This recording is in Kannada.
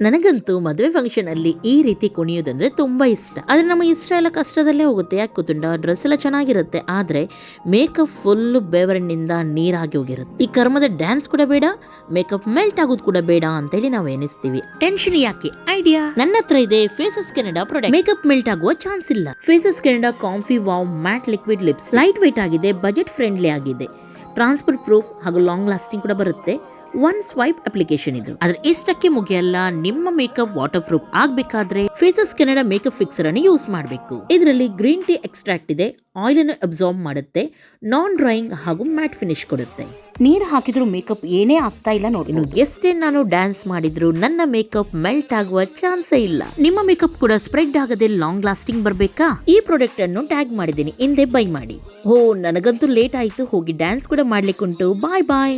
ನನಗಂತೂ ಮದುವೆ ಫಂಕ್ಷನ್ ಅಲ್ಲಿ ಈ ರೀತಿ ಕುಣಿಯೋದಂದ್ರೆ ತುಂಬಾ ಇಷ್ಟ. ಆದ್ರೆ ನಮ್ಮ ಇಷ್ಟ ಎಲ್ಲ ಕಷ್ಟದಲ್ಲೇ ಹೋಗುತ್ತೆ. ಯಾಕೆ ಗೊತ್ತುಂಟ, ಡ್ರೆಸ್ ಎಲ್ಲ ಚೆನ್ನಾಗಿರುತ್ತೆ, ಆದ್ರೆ ಮೇಕಪ್ ಫುಲ್ ಬೆವರಿನಿಂದ ನೀರಾಗಿ ಹೋಗಿರುತ್ತೆ. ಈ ಕರ್ಮದ ಡ್ಯಾನ್ಸ್ ಕೂಡ ಬೇಡ, ಮೇಕಪ್ ಮೆಲ್ಟ್ ಆಗೋದು ಕೂಡ ಬೇಡ ಅಂತೇಳಿ ನಾವು ಎನಿಸ್ತೀವಿ. ಟೆನ್ಷನ್ ಯಾಕೆ, ಐಡಿಯಾ ನನ್ನ ಹತ್ರ ಇದೆ. Faces Canada product. Makeup melt ಆಗುವ ಚಾನ್ಸ್ ಇಲ್ಲ. Faces Canada comfy wow matte liquid lips light weight ಆಗಿದೆ, ಬಜೆಟ್ ಫ್ರೆಂಡ್ಲಿ ಆಗಿದೆ, ಟ್ರಾನ್ಸ್ಫರ್ ಪ್ರೂಫ್ ಹಾಗೂ ಲಾಂಗ್ ಲಾಸ್ಟಿಂಗ್ ಕೂಡ ಬರುತ್ತೆ. ಒನ್ ಸ್ವೈಪ್ ಅಪ್ಲಿಕೇಶನ್ ಇದು. ಆದ್ರೆ ಇಷ್ಟಕ್ಕೆ ಮುಗಿಯಲ್ಲ, ನಿಮ್ಮ ಮೇಕಪ್ ವಾಟರ್ ಪ್ರೂಫ್ ಆಗ್ಬೇಕಾದ್ರೆ ಫೇಸಸ್ ಕೆನಡಾ ಮೇಕಪ್ ಫಿಕ್ಸರ್ ಅನ್ನು ಯೂಸ್ ಮಾಡಬೇಕು. ಇದರಲ್ಲಿ ಗ್ರೀನ್ ಟೀ ಎಕ್ಸ್ಟ್ರಾಕ್ಟ್ ಇದೆ, ಆಯಿಲ್ ಅನ್ನು ಅಬ್ಸಾರ್ಬ್ ಮಾಡುತ್ತೆ, ನಾನ್ ಡ್ರೈಯಿಂಗ್ ಹಾಗೂ ಮ್ಯಾಟ್ ಫಿನಿಶ್ ಕೊಡುತ್ತೆ. ನೀರು ಹಾಕಿದ್ರು ಮೇಕಪ್ ಏನೇ ಆಗ್ತಾ ಇಲ್ಲ ನೋಡಿ. ಇನ್ನು ಎಷ್ಟೇ ನಾನು ಡ್ಯಾನ್ಸ್ ಮಾಡಿದ್ರು ನನ್ನ ಮೇಕಪ್ ಮೆಲ್ಟ್ ಆಗುವ ಚಾನ್ಸೇ ಇಲ್ಲ. ನಿಮ್ಮ ಮೇಕಪ್ ಕೂಡ ಸ್ಪ್ರೆಡ್ ಆಗದೆ ಲಾಂಗ್ ಲಾಸ್ಟಿಂಗ್ ಬರ್ಬೇಕಾ? ಈ ಪ್ರಾಡಕ್ಟ್ ಅನ್ನು ಟ್ಯಾಗ್ ಮಾಡಿದ್ದೀನಿ, ಹಿಂದೆ ಬೈ ಮಾಡಿ. ನನಗಂತೂ ಲೇಟ್ ಆಯ್ತು, ಹೋಗಿ ಡ್ಯಾನ್ಸ್ ಕೂಡ ಮಾಡ್ಲಿಕ್ಕುಂಟು. ಬಾಯ್ ಬಾಯ್.